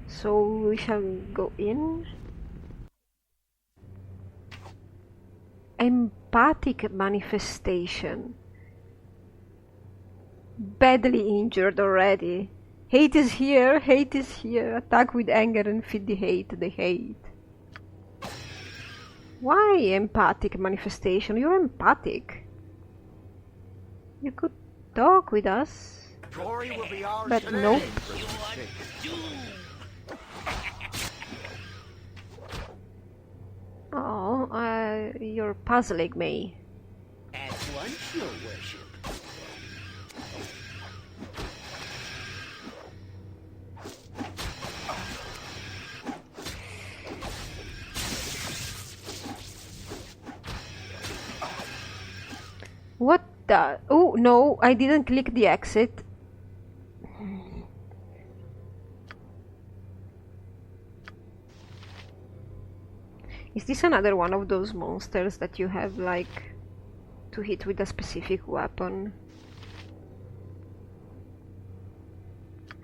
So we shall go in. Empathic manifestation. Badly injured already. Hate is here, hate is here. Attack with anger and feed the hate. Why empathic manifestation? You're empathic. You could talk with us. But nope. Oh, you're puzzling me. At once, your worship. What the? Oh no, I didn't click the exit. Is this another one of those monsters that you have like to hit with a specific weapon?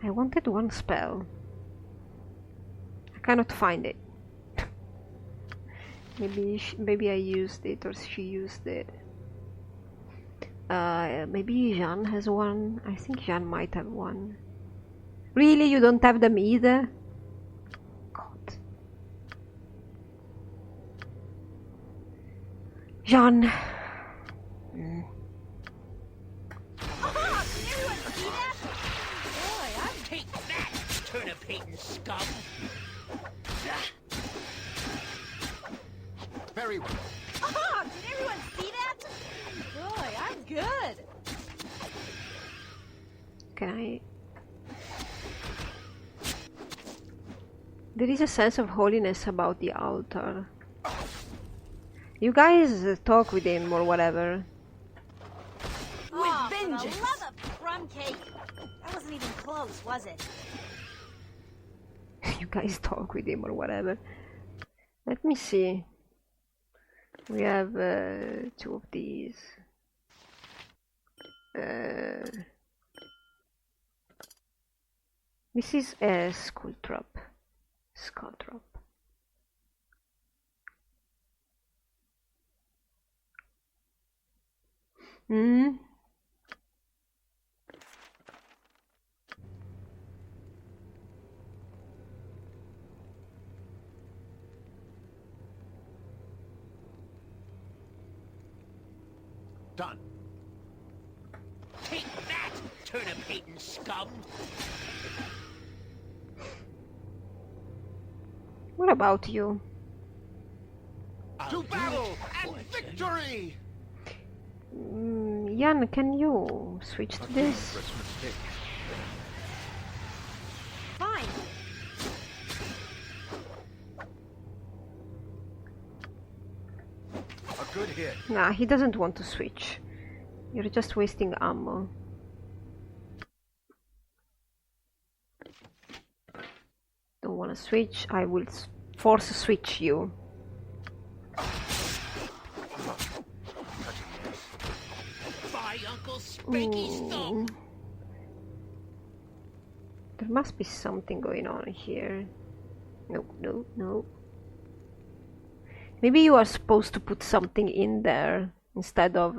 I wanted one spell. I cannot find it. Maybe I used it or she used it. Maybe Jean has one. I think Jean might have one. Really, you don't have them either? God. Jean. Oh, did everyone see that? Boy, I'm Take that, turnip-hating scum! Very well. Oh, did everyone see that? Boy, I'm good. Can I... There is a sense of holiness about the altar. You guys talk with him or whatever. Oh, for the love of crumb cake. That wasn't even close, was it? You guys talk with him or whatever. Let me see. We have two of these. This is a skull trap. Hmm. Done. Take that, turnip-hating scum! What about you? To battle and victory! Jan, can you switch to this? Fine. A good hit. Nah, he doesn't want to switch. You're just wasting ammo. Don't want to switch. I will force switch you. Bye, Uncle Spanky Stomp! There must be something going on here. No. Maybe you are supposed to put something in there instead of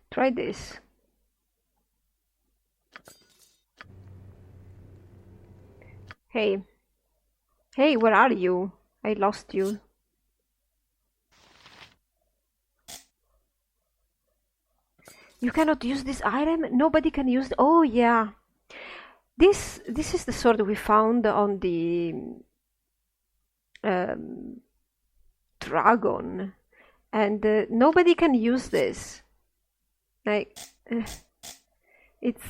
Try this. Hey. Hey, where are you? I lost you. You cannot use this item? Nobody can use oh yeah. This is the sword we found on the dragon. And nobody can use this. Like it's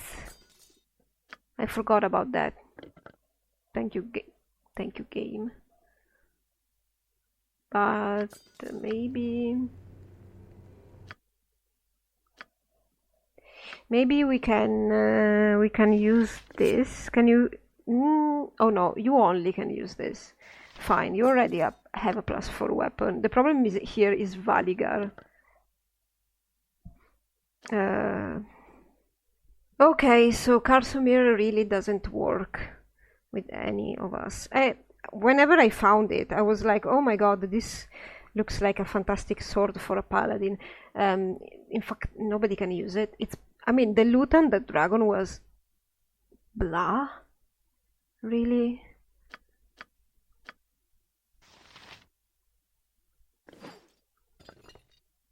I forgot about that. Thank you game. But maybe Maybe we can use this. Can you? Oh no, you only can use this. Fine, you already have a +4 weapon. The problem is here is Valigar. Okay, so Karsomir really doesn't work with any of us. Whenever I found it, I was like, oh my god, this looks like a fantastic sword for a paladin. In fact, nobody can use it. I mean, the loot on the dragon was blah. Really?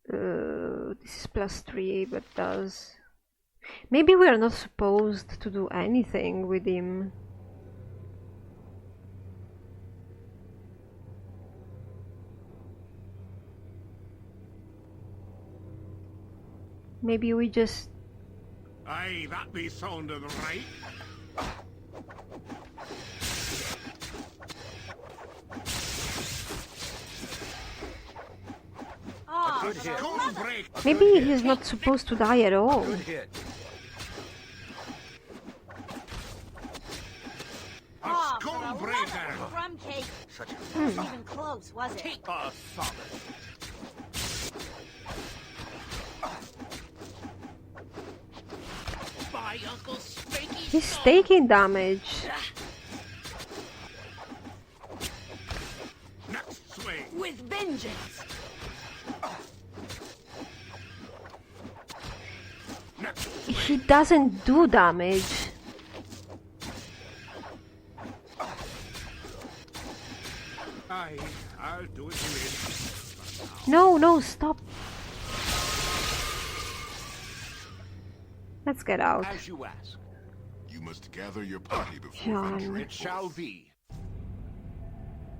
This is +3, but does... Maybe we are not supposed to do anything with him. Maybe we just... Aye, that be sounding right. Oh, Good hit. Skull break. Maybe he's not supposed to die at all. Good hit. A oh, for skull the breaker. love of crumb cake. Such a Wasn't even close, was it? solid. By Uncle Spanky's He's thumb. taking damage. Next swing. With vengeance. Next. He doesn't do damage. Aye, I'll do it anyway. No, stop. Let's get out. As you ask, You must gather your party before John. venturing it shall forth. be.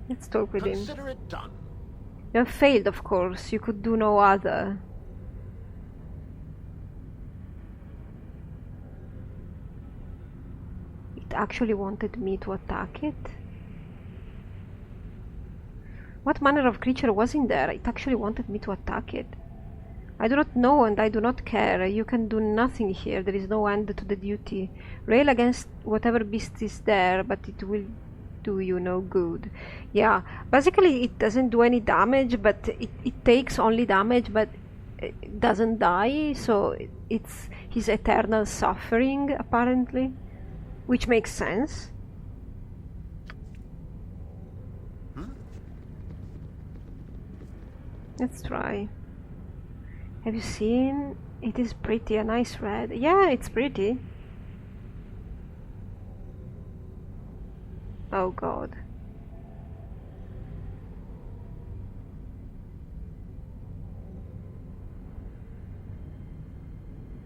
Let's talk with him. Consider it done. You have failed, of course. You could do no other. It actually wanted me to attack it? What manner of creature was in there? It actually wanted me to attack it. I do not know and I do not care. You can do nothing here. There is no end to the duty. Rail against whatever beast is there, but it will do you no good. Yeah, basically it doesn't do any damage, but it takes only damage, but it doesn't die, so it's his eternal suffering, apparently. Which makes sense. Let's try. Have you seen? It is pretty, a nice red. Yeah, it's pretty. Oh god.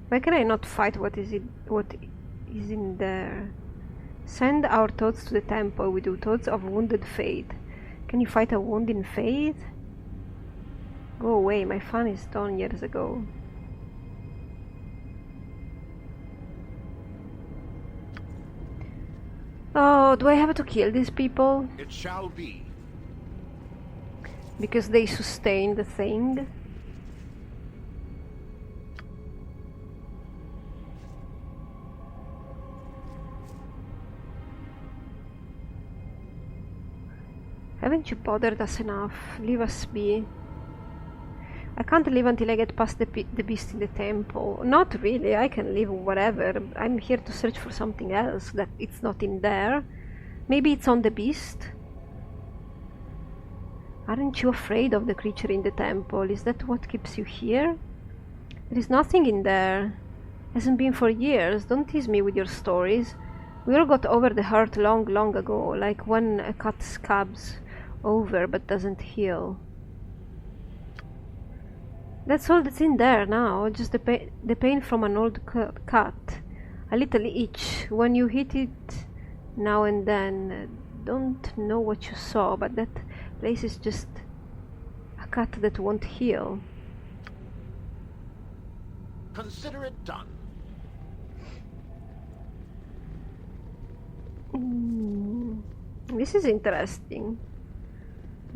Why can I not fight what is in there? Send our thoughts to the temple. We do thoughts of wounded faith. Can you fight a wound in faith? Go away, my fun is done years ago. Oh, do I have to kill these people? It shall be. Because they sustain the thing? Haven't you bothered us enough? Leave us be. I can't leave until I get past the beast in the temple. Not really, I can leave whatever. I'm here to search for something else that it's not in there. Maybe it's on the beast? Aren't you afraid of the creature in the temple? Is that what keeps you here? There is nothing in there. Hasn't been for years. Don't tease me with your stories. We all got over the hurt long ago, like when a cut scabs over but doesn't heal. That's all that's in there now, just the pain from an old cut. A little itch when you hit it now and then. Don't know what you saw, but that place is just a cut that won't heal. Consider it done. This is interesting.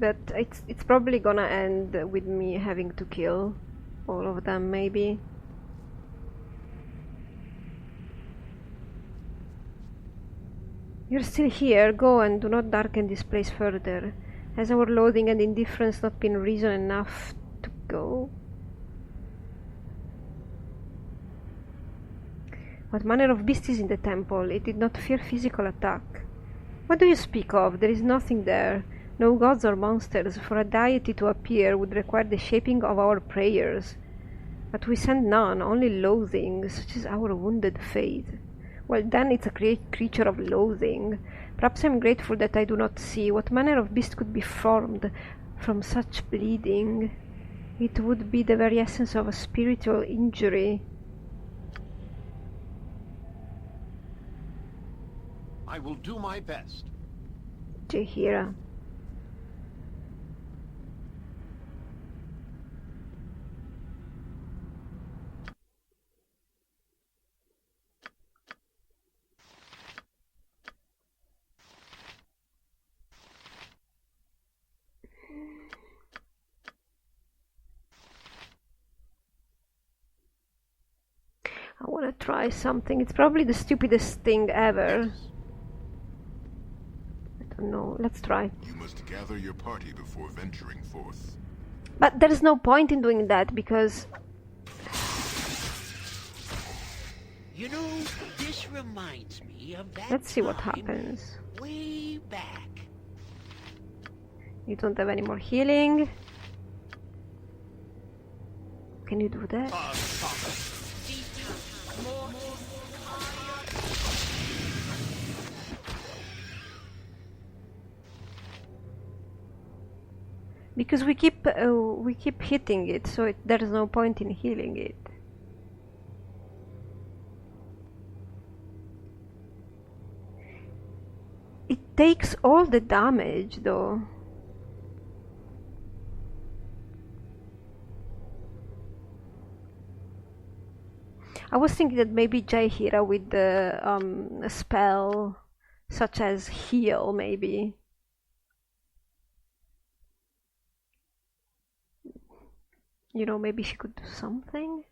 But it's probably gonna end with me having to kill all of them, maybe. You're still here. Go and do not darken this place further. Has our loathing and indifference not been reason enough to go? What manner of beast is in the temple? It did not fear physical attack. What do you speak of? There is nothing there. No gods or monsters. For a deity to appear would require the shaping of our prayers. But we send none, only loathing, such as our wounded faith. Well, then it's a creature of loathing. Perhaps I'm grateful that I do not see. What manner of beast could be formed from such bleeding? It would be the very essence of a spiritual injury. I will do my best. Jahira. I want to try something. It's probably the stupidest thing ever. I don't know. Let's try. You must gather your party before venturing forth. But there's no point in doing that because... You know, this reminds me of that Let's see what time happens. way back. You don't have any more healing. Can you do that? Because we keep hitting it, so there's no point in healing it. It takes all the damage, though. I was thinking that maybe Jahira with the a spell such as heal, maybe. You know, maybe she could do something.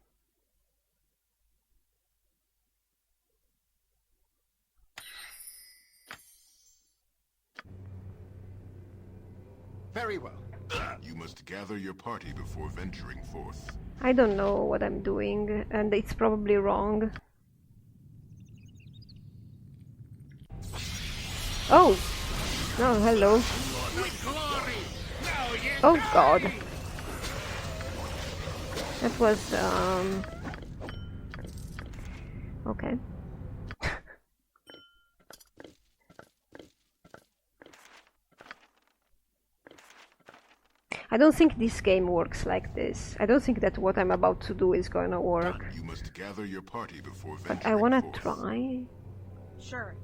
Very well. You must gather your party before venturing forth. I don't know what I'm doing, and it's probably wrong. Oh! Oh, hello. Oh god. That was, okay. I don't think this game works like this. I don't think that what I'm about to do is gonna work. You must gather your party before But venturing I wanna forth. try. Sure.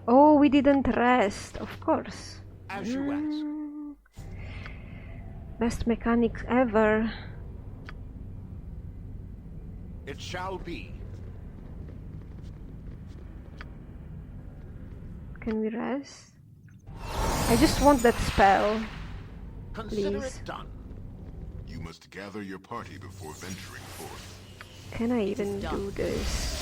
Oh, we didn't rest, of course. As you ask. Best mechanics ever. It shall be. Can we rest? I just want that spell. Consider Please. it done. You must gather your party before venturing forth. Can I even do this?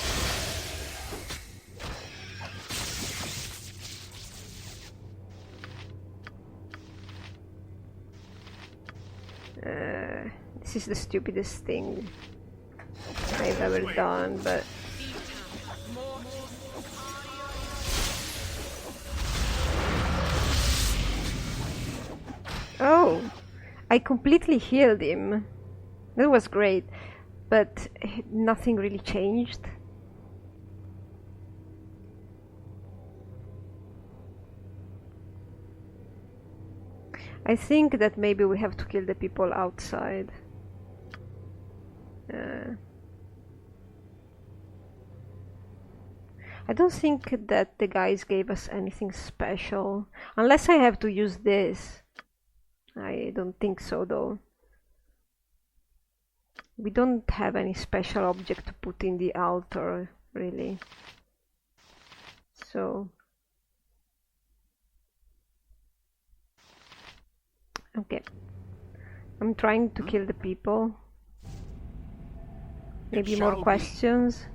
This is the stupidest thing I've ever done, but... Oh! I completely healed him. That was great, but nothing really changed. I think that maybe we have to kill the people outside. I don't think that the guys gave us anything special. Unless I have to use this. I don't think so though. We don't have any special object to put in the altar, really. So... Okay. I'm trying to kill the people. Maybe It more shall be. questions.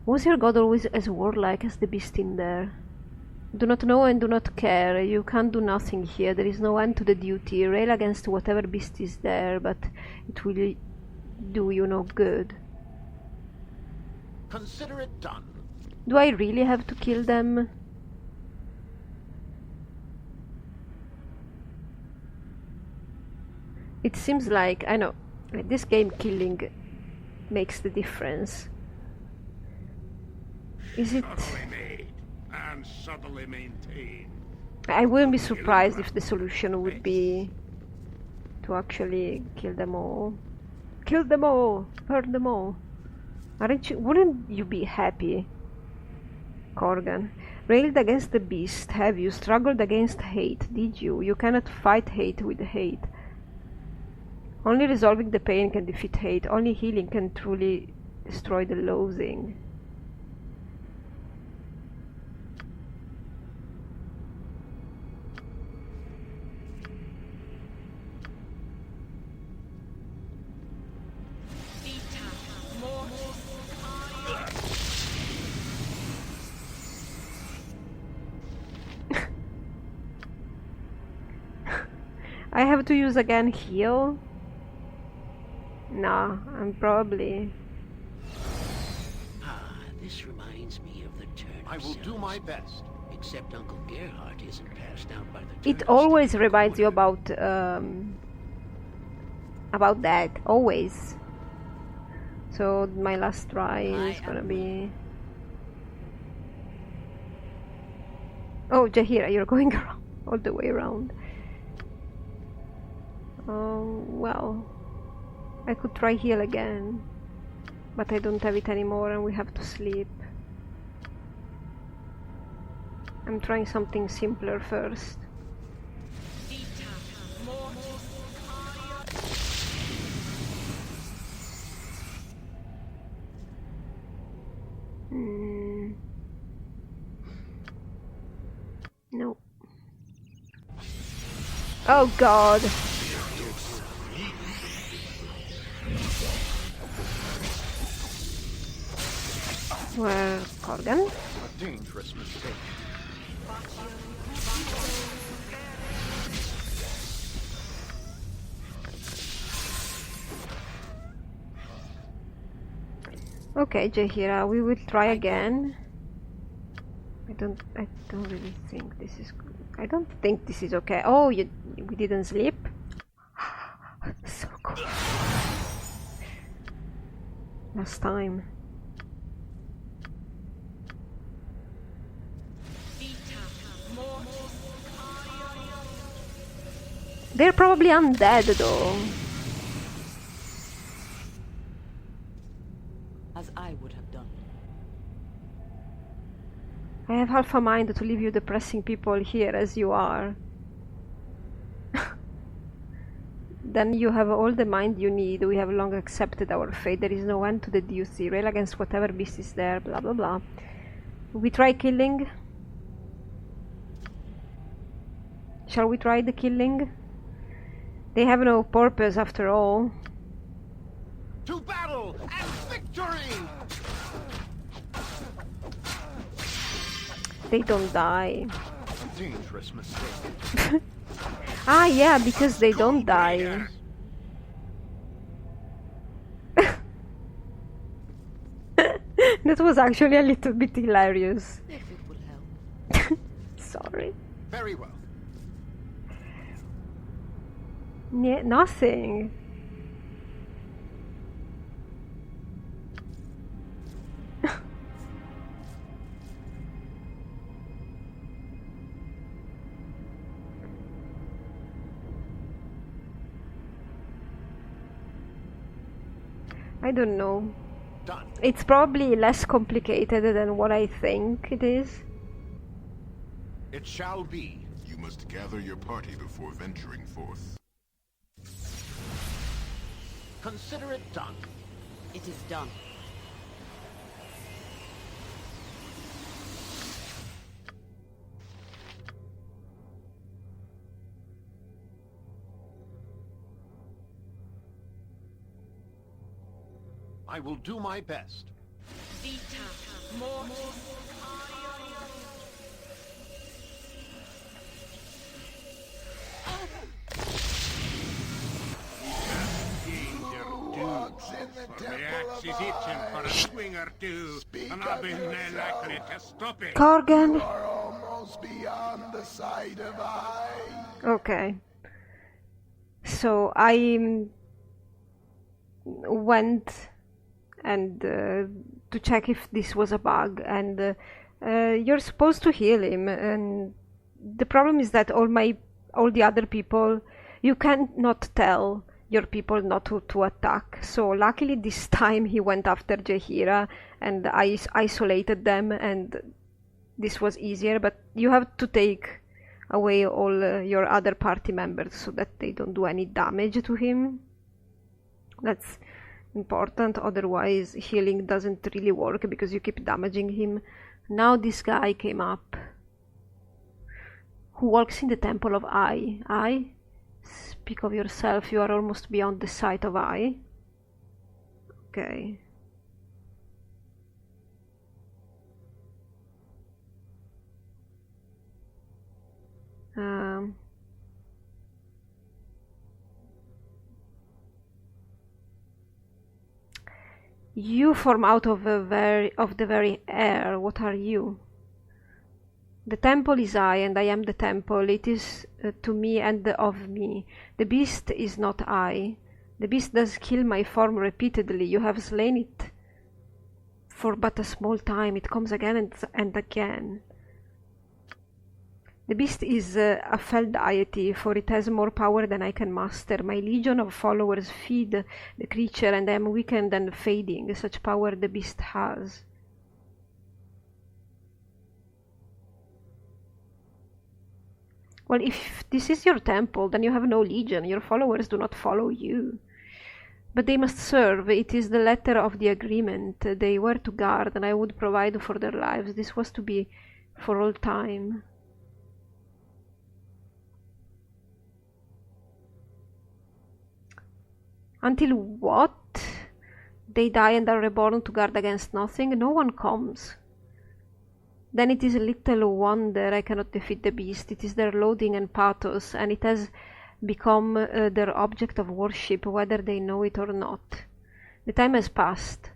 Was your god always as warlike as the beast in there? Do not know and do not care. You can't do nothing here. There is no end to the duty. Rail against whatever beast is there, but it will do you no good. Consider it done. Do I really have to kill them? It seems like, I know, this game killing makes the difference. Is it... Subtly made and subtly maintained. I wouldn't be surprised if the solution would be to actually kill them all. Kill them all! Burn them all! Wouldn't you be happy, Corgan? Railed against the beast, have you? Struggled against hate, did you? You cannot fight hate with hate. Only resolving the pain can defeat hate. Only healing can truly destroy the loathing. I have to use again heal? Nah, I'm probably... Ah, this reminds me of the turnip I will do cells. my best. Except Uncle Gerhardt isn't passed out by the It turnip always stand reminds you corner. about that, always. So my last try is I gonna am be... Oh, Jahira, you're going around, all the way around. Oh, well, I could try heal again, but I don't have it anymore and we have to sleep. I'm trying something simpler first. No. Oh god! Where Corgan? A dangerous mistake. Okay, Jahira, we will try again. I don't really think this is good. I don't think this is okay. Oh, we didn't sleep? So cool. Last time. They're probably undead though. As I would have done. I have half a mind to leave you depressing people here as you are. Then you have all the mind you need. We have long accepted our fate. There is no end to the duty. Rail against whatever beast is there. Blah blah blah. We try killing. Shall we try the killing? They have no purpose after all. To battle and victory! They don't die. A dangerous mistake. Ah yeah, because they don't die. That was actually a little bit hilarious. If it would help. Sorry. Very well. Yeah, nothing. I don't know. Done. It's probably less complicated than what I think it is. It shall be. You must gather your party before venturing forth. Consider it done. It is done. I will do my best. My axe is itching for a swing or two, and I'll be nail likely to stop it. Corgan. Are almost beyond the sight of eye. Okay. So I went and to check if this was a bug, and you're supposed to heal him, and the problem is that all the other people, you can't not tell your people not to attack. So luckily this time he went after Jahira, and I isolated them, and this was easier. But you have to take away all your other party members so that they don't do any damage to him. That's important, otherwise healing doesn't really work because you keep damaging him. Now this guy came up who walks in the temple of Eye. Eye? Speak of yourself, you are almost beyond the sight of Eye. Okay. You form out of the very air. What are you? The temple is I, and I am the temple. It is to me and of me. The beast is not I. The beast does kill my form repeatedly. You have slain it for but a small time. It comes again and again. The beast is a fell deity, for it has more power than I can master. My legion of followers feed the creature, and I am weakened and fading. Such power the beast has. Well, if this is your temple, then you have no legion. Your followers do not follow you. But they must serve. It is the letter of the agreement. They were to guard, and I would provide for their lives. This was to be for all time. Until what? They die and are reborn to guard against nothing? No one comes. Then it is little wonder I cannot defeat the beast. It is their loathing and pathos, and it has become their object of worship, whether they know it or not. The time has passed.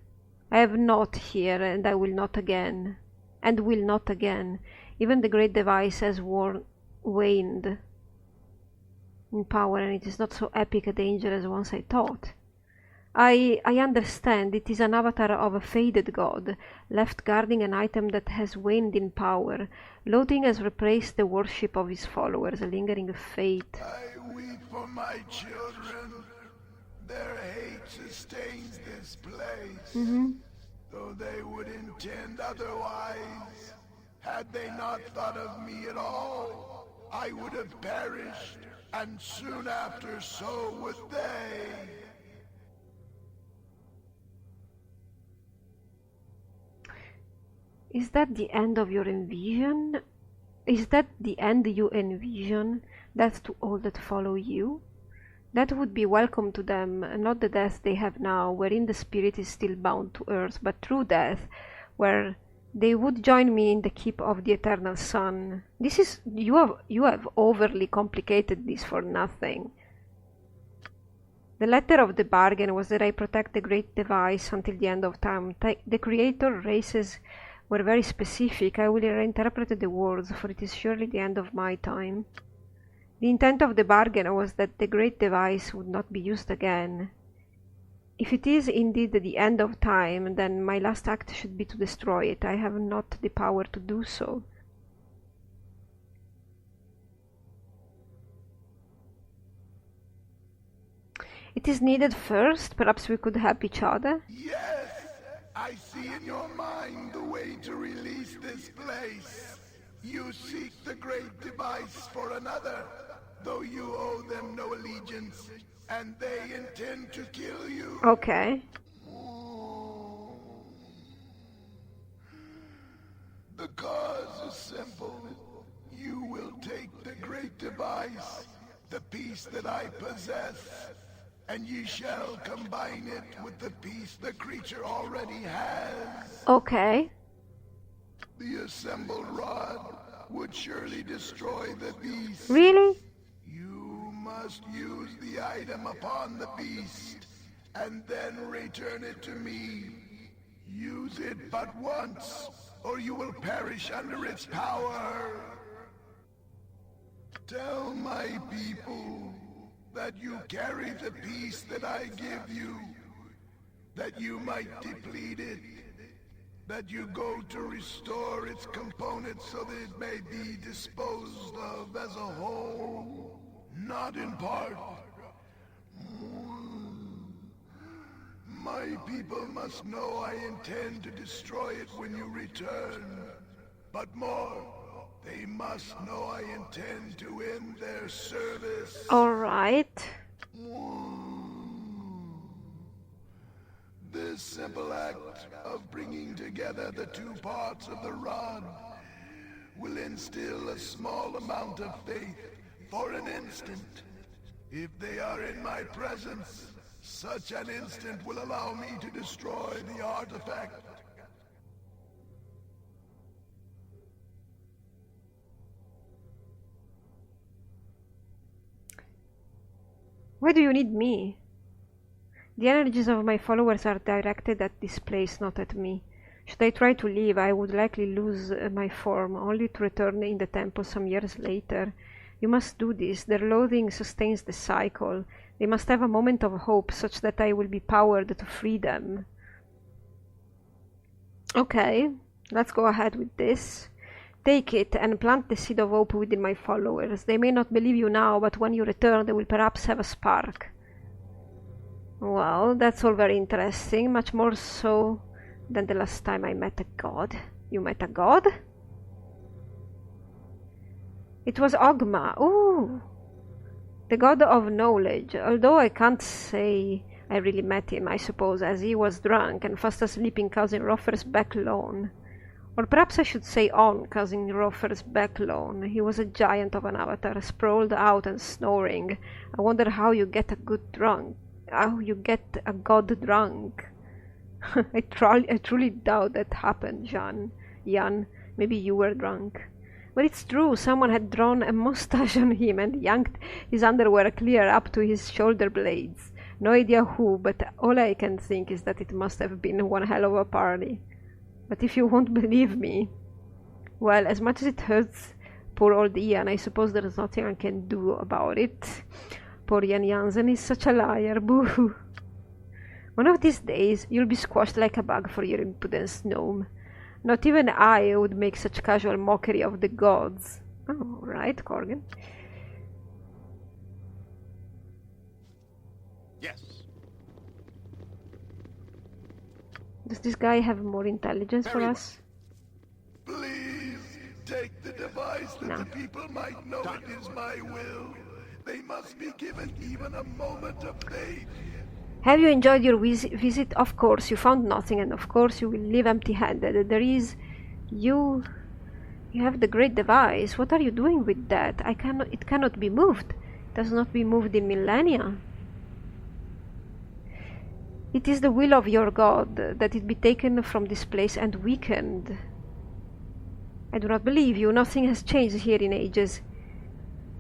I have not here, and I will not again. And will not again. Even the great device has waned in power, and it is not so epic a danger as once I thought. I understand. It is an avatar of a faded god, left guarding an item that has waned in power. Loathing has replaced the worship of his followers, a lingering fate. I weep for my children. Their hate sustains this place. Though they would intend otherwise. Had they not thought of me at all, I would have perished, and soon after so would they. Is that the end of your envision? Is that the end you envision? Death to all that follow you? That would be welcome to them, not the death they have now, wherein the spirit is still bound to earth, but true death, where they would join me in the keep of the eternal sun. This is you have overly complicated this for nothing. The letter of the bargain was that I protect the great device until the end of time. The creator races were very specific. I will reinterpret the words, for it is surely the end of my time. The intent of the bargain was that the great device would not be used again. If it is indeed the end of time, then my last act should be to destroy it. I have not the power to do so. It is needed first. Perhaps we could help each other. Yes! I see in your mind the way to release this place. You seek the great device for another, though you owe them no allegiance, and they intend to kill you. Okay. The cause is simple. You will take the great device, the piece that I possess, and ye shall combine it with the piece the creature already has. Okay. The assembled rod would surely destroy the beast. Really? You must use the item upon the beast, and then return it to me. Use it but once, or you will perish under its power. Tell my people that you carry the piece that I give you, that you might deplete it, that you go to restore its components so that it may be disposed of as a whole, not in part. My people must know I intend to destroy it when you return. But more, they must know I intend to end their service. Alright. This simple act of bringing together the two parts of the rod will instill a small amount of faith for an instant. If they are in my presence, such an instant will allow me to destroy the artifact. Why do you need me? The energies of my followers are directed at this place, not at me. Should I try to leave, I would likely lose my form, only to return in the temple some years later. You must do this. Their loathing sustains the cycle. They must have a moment of hope, such that I will be powered to free them. Okay, let's go ahead with this. Take it and plant the seed of hope within my followers. They may not believe you now, but when you return they will perhaps have a spark. Well, that's all very interesting, much more so than the last time I met a god. You met a god? It was Ogma. Ooh! The god of knowledge, although I can't say I really met him, I suppose, as he was drunk and fast asleep in Cousin Rofer's back lawn. Or perhaps I should say on Cousin Rofer's back lawn. He was a giant of an avatar, sprawled out and snoring. I wonder how you get a good drunk. How you get a god drunk. I truly doubt that happened, Jan. Maybe you were drunk. But it's true, someone had drawn a mustache on him and yanked his underwear clear up to his shoulder blades. No idea who, but all I can think is that it must have been one hell of a party. But if you won't believe me, well, as much as it hurts poor old Ian, I suppose there's nothing I can do about it. Poor Ian Jansen is such a liar, boo-hoo. One of these days, you'll be squashed like a bug for your impudence, gnome. Not even I would make such casual mockery of the gods. Oh, right, Corgan. Yes. Does this guy have more intelligence for Very us? Please, take the device that No. the people might know it is my will. They must be given even a moment of faith. Have you enjoyed your visit? Of course, you found nothing, and of course you will leave empty-handed. There is... You have the great device. What are you doing with that? It cannot be moved. It has not been moved in millennia. It is the will of your god that it be taken from this place and weakened. I do not believe you. Nothing has changed here in ages.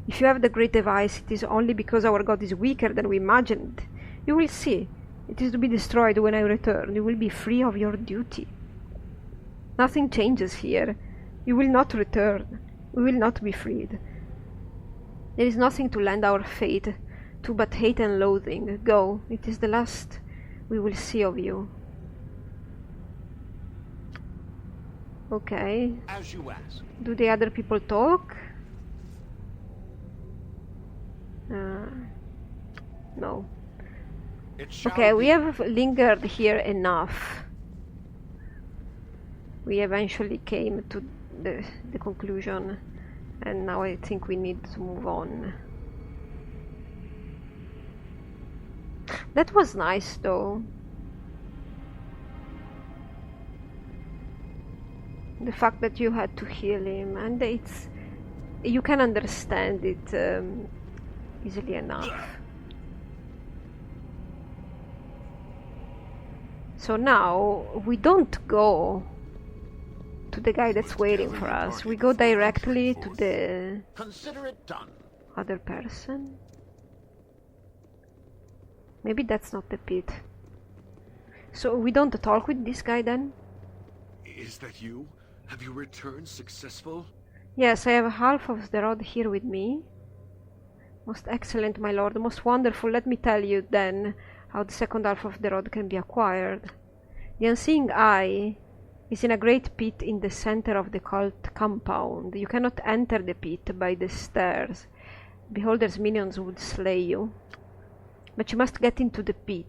If you have the great device, it is only because our god is weaker than we imagined. You will see. It is to be destroyed when I return. You will be free of your duty. Nothing changes here. You will not return. We will not be freed. There is nothing to lend our fate to but hate and loathing. Go. It is the last we will see of you. Okay. As you ask. Do the other people talk? No. It shall Okay, we be. have lingered here enough. We eventually came to the conclusion, and now I think we need to move on. That was nice though. The fact that you had to heal him, and you can understand it easily enough. So now we don't go to the guy that's waiting for us. We go directly to the Consider it done. other person. Maybe that's not the pit. So we don't talk with this guy then? Is that you? Have you returned successful? Yes, I have half of the rod here with me. Most excellent, my lord, most wonderful. Let me tell you then how the second half of the rod can be acquired. The unseeing eye is in a great pit in the center of the cult compound. You cannot enter the pit by the stairs. Beholder's minions would slay you. But you must get into the pit.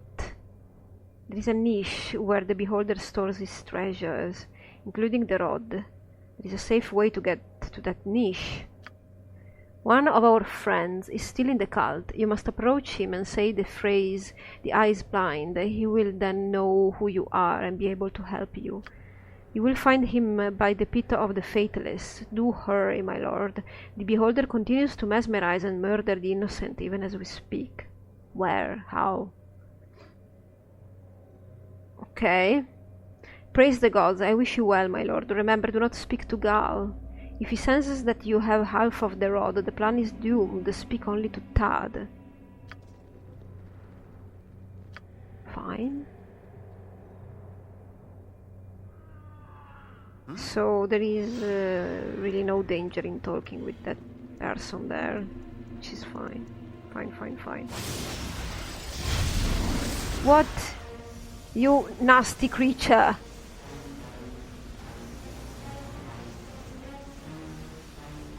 There is a niche where the beholder stores his treasures, including the rod. There is a safe way to get to that niche. One of our friends is still in the cult. You must approach him and say the phrase, "The eye is blind." He will then know who you are and be able to help you. You will find him by the pit of the faithless. Do hurry, my lord. The beholder continues to mesmerize and murder the innocent even as we speak. Where? How? Okay. Praise the gods. I wish you well, my lord. Remember, do not speak to Gal. If he senses that you have half of the rod, the plan is doomed. Speak only to Tad. Fine. So there is really no danger in talking with that person there, which is fine. Fine. What? You nasty creature!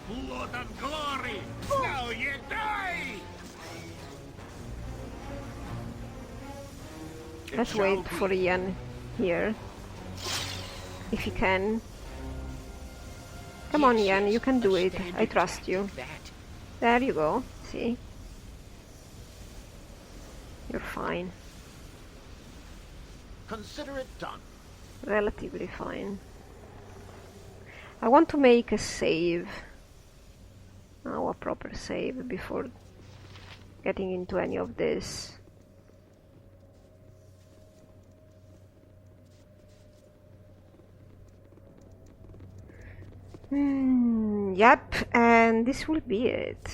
Blood and glory! Now you die! Let's wait for Ian here. If he can. Come on, Ian, you can do it. I trust you. There you go. See? You're fine. Consider it done. Relatively fine. I want to make a save. Oh, a proper save before getting into any of this. Yep, and this will be it.